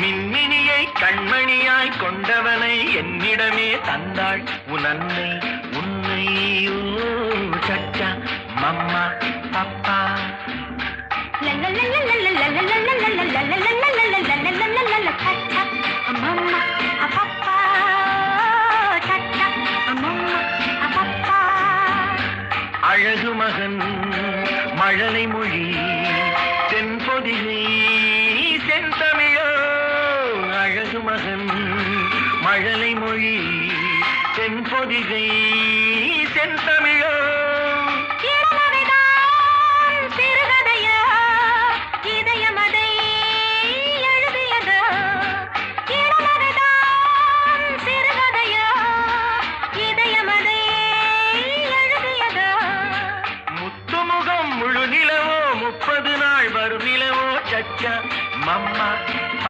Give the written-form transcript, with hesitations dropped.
மின்மினியை கண்மணியாய் கொண்டவனை என்னிடமே தந்தாள் உன் அன்னை உன்னை சச்சா மம்மா பப்பா அழகு மகன் மழலை மொழி தென்பொதிகை செந்தமிழோ அழகு மகன் மழலை மொழி தென்பொதிகை செந்தமிழோ